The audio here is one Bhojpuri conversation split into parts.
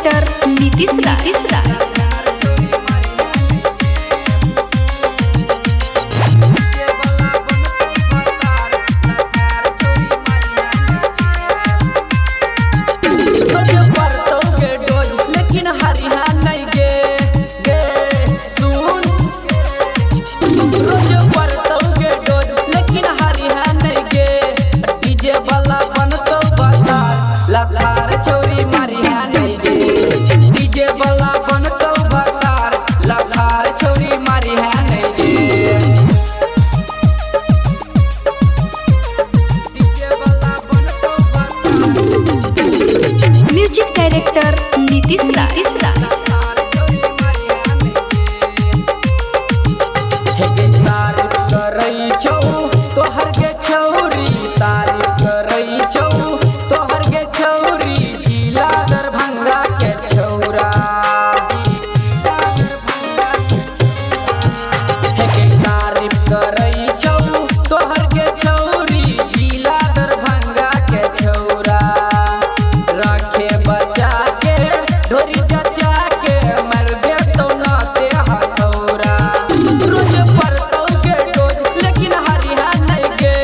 डायरेक्टर नीतीश राज। लतार छोरी मारी है नहीं गे डीजे वाला बनतो भतार लतार छोरी मारी है नहीं गे डीजे वाला बनतो भतार म्यूजिक डायरेक्टर नीतीश राज। तारीफ करई छौ तोहर के छौरी तारीफ करई छौ तोहर के छौरी जिला दरभंगा के छौरा तारीफ करई छौ तोहर के छौरी जिला दरभंगा के छौरा रखे बचा के ढोरी चचा के मर दे तो नाते हथौरा रोज पड़तौ के डोज लेकिन हरिहा नहीं गे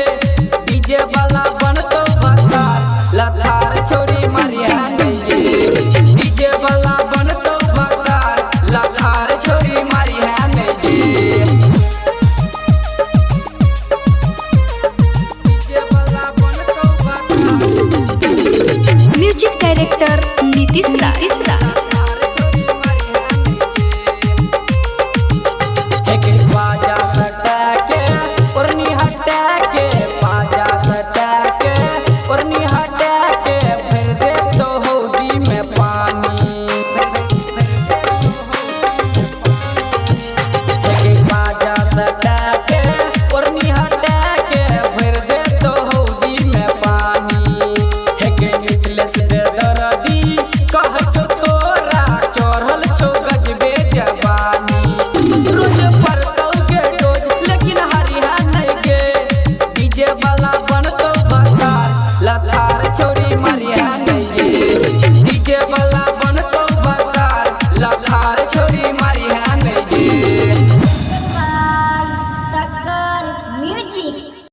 डीजे वाला बनतो भतार लतार छोरी मारिया नहीं गे डीजे वाला बनतो भतार लतार छोरी मारिया नहीं गे डीजे वाला बनतो भतार म्यूजिक डायरेक्टर नीतीश राज। बाजा सटाके ओरनी हटाके बाजा सटाके ओरनी हटाके फिर दे तो हौदी में पानी बाजा सटाके ओरनी हटाके फिर दे तो हौदी में पानी हेगे निकलेस दे दरदी कह छो तोरा चढ़ल छो गजबे जवानी रोज पड़तौ के डोज लेकिन हरिहा नहीं गे डीजे वाला बनतो भतार लतार छोरी मारिया।